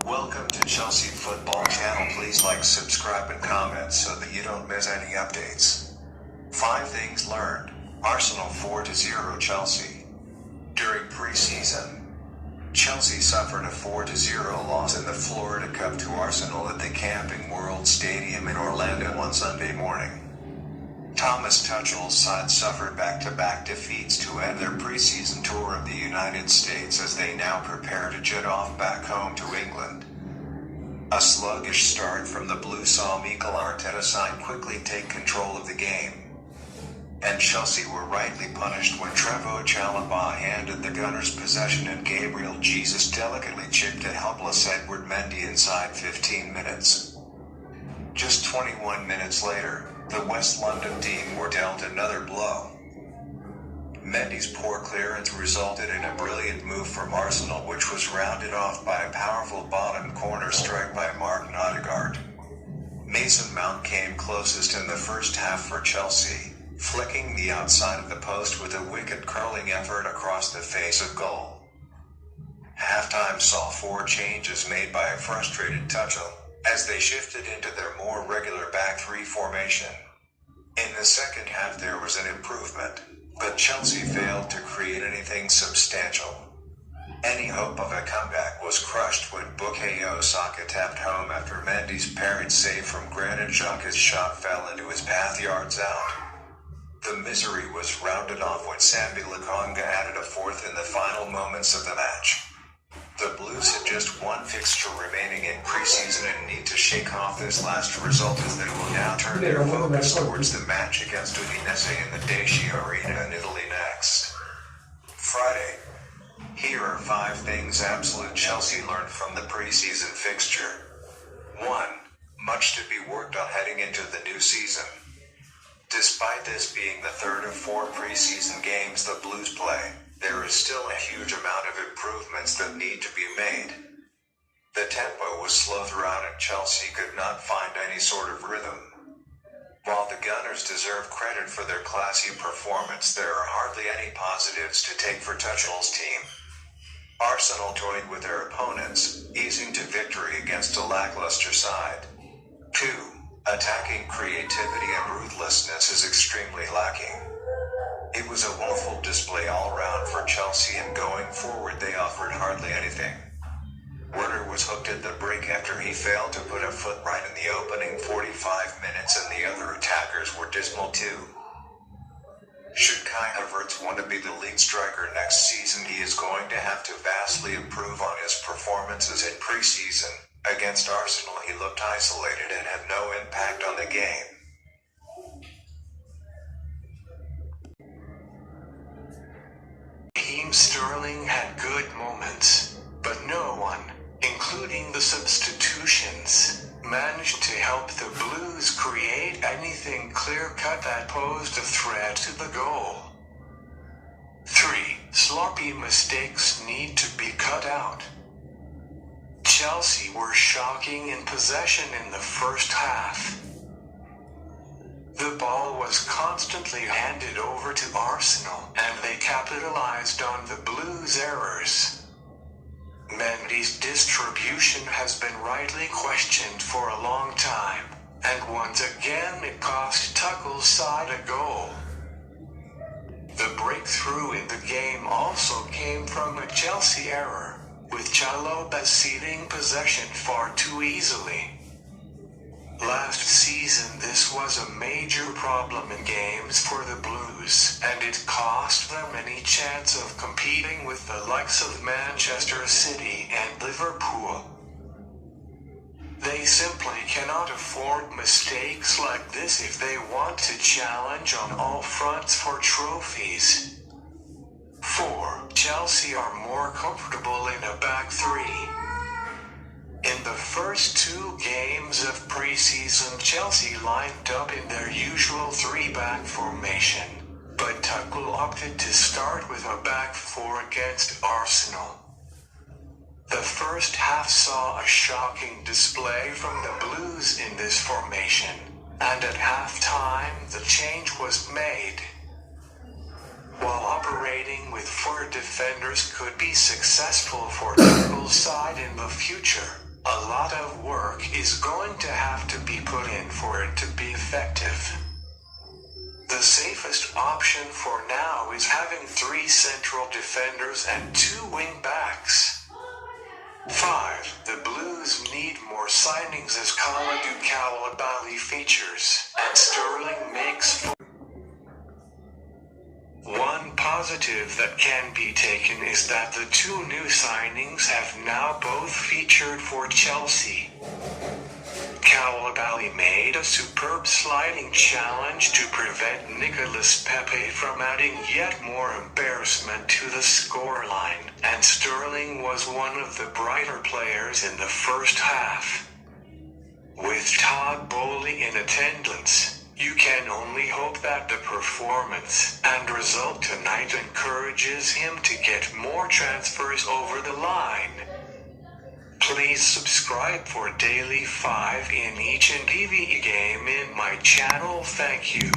Welcome to Chelsea Football Channel. Please like, subscribe, and comment so that you don't miss any updates. 5 things learned. Arsenal 4-0 Chelsea. During preseason, Chelsea suffered a 4-0 loss in the Florida Cup to Arsenal at the Camping World Stadium in Orlando on Sunday morning. Thomas Tuchel's side suffered back-to-back defeats to end their preseason tour of the United States as they now prepare to jet off back home to England. A sluggish start from the Blues saw Mikel Arteta's side quickly take control of the game. And Chelsea were rightly punished when Trevoh Chalobah handed the Gunners possession and Gabriel Jesus delicately chipped a helpless Edouard Mendy inside 15 minutes. Just 21 minutes later, the West London team were dealt another blow. Mendy's poor clearance resulted in a brilliant move from Arsenal, which was rounded off by a powerful bottom corner strike by Martin Odegaard. Mason Mount came closest in the first half for Chelsea, flicking the outside of the post with a wicked curling effort across the face of goal. Halftime saw 4 changes made by a frustrated Tuchel, as they shifted into their more regular back 3 formation. In the second half there was an improvement, but Chelsea failed to create anything substantial. Any hope of a comeback was crushed when Bukayo Saka tapped home after Mendy's parried save from Granit Xhaka's shot fell into his path yards out. The misery was rounded off when Sambi Lokonga added a 4th in the final moments of the match. The Blues had just 1 fixture remaining in preseason and need to shake off this last result as they will now turn their focus towards the match against Udinese in the Dacia Arena in Italy next Friday. Here are 5 things absolute Chelsea learned from the preseason fixture. 1. Much to be worked on heading into the new season. Despite this being the 3rd of 4 preseason games the Blues play, there is still a huge amount of improvements that need to be made. The tempo was slow throughout and Chelsea could not find any sort of rhythm. While the Gunners deserve credit for their classy performance, there are hardly any positives to take for Tuchel's team. Arsenal toyed with their opponents, easing to victory against a lackluster side. 2. Attacking creativity and ruthlessness is extremely lacking. It was a woeful display all round for Chelsea, and going forward they offered hardly anything. Werner was hooked at the break after he failed to put a foot right in the opening 45 minutes, and the other attackers were dismal too. Should Kai Havertz want to be the lead striker next season, he is going to have to vastly improve on his performances in preseason. Against Arsenal he looked isolated and had no impact on the game. Sterling had good moments, but no one, including the substitutions, managed to help the Blues create anything clear-cut that posed a threat to the goal. 3. Sloppy mistakes need to be cut out. Chelsea were shocking in possession in the first half. The ball was constantly handed over to Arsenal, and they capitalized on the Blues' errors. Mendy's distribution has been rightly questioned for a long time, and once again it cost Tuchel's side a goal. The breakthrough in the game also came from a Chelsea error, with Chalobah ceding possession far too easily. Last season this was a major problem in games for the Blues, and it cost them any chance of competing with the likes of Manchester City and Liverpool. They simply cannot afford mistakes like this if they want to challenge on all fronts for trophies. 4. Chelsea are more comfortable in a back 3. In the first 2 games of preseason, Chelsea lined up in their usual 3-back formation, but Tuchel opted to start with a back 4 against Arsenal. The first half saw a shocking display from the Blues in this formation, and at halftime the change was made. While operating with 4 defenders could be successful for Tuchel's side in the future, A lot of work is going to have to be put in for it to be effective. The safest option for now is having 3 central defenders and 2 wing backs. 5. The Blues need more signings as Chalobah features, and Sterling makes 4. One positive that can be taken is that the 2 new signings have now both featured for Chelsea. Chalobah made a superb sliding challenge to prevent Nicolas Pepe from adding yet more embarrassment to the scoreline, and Sterling was one of the brighter players in the first half. With Todd Bowley in attendance, you can only hope that the performance and result tonight encourages him to get more transfers over the line. Please subscribe for daily 5 in each and every game in my channel. Thank you.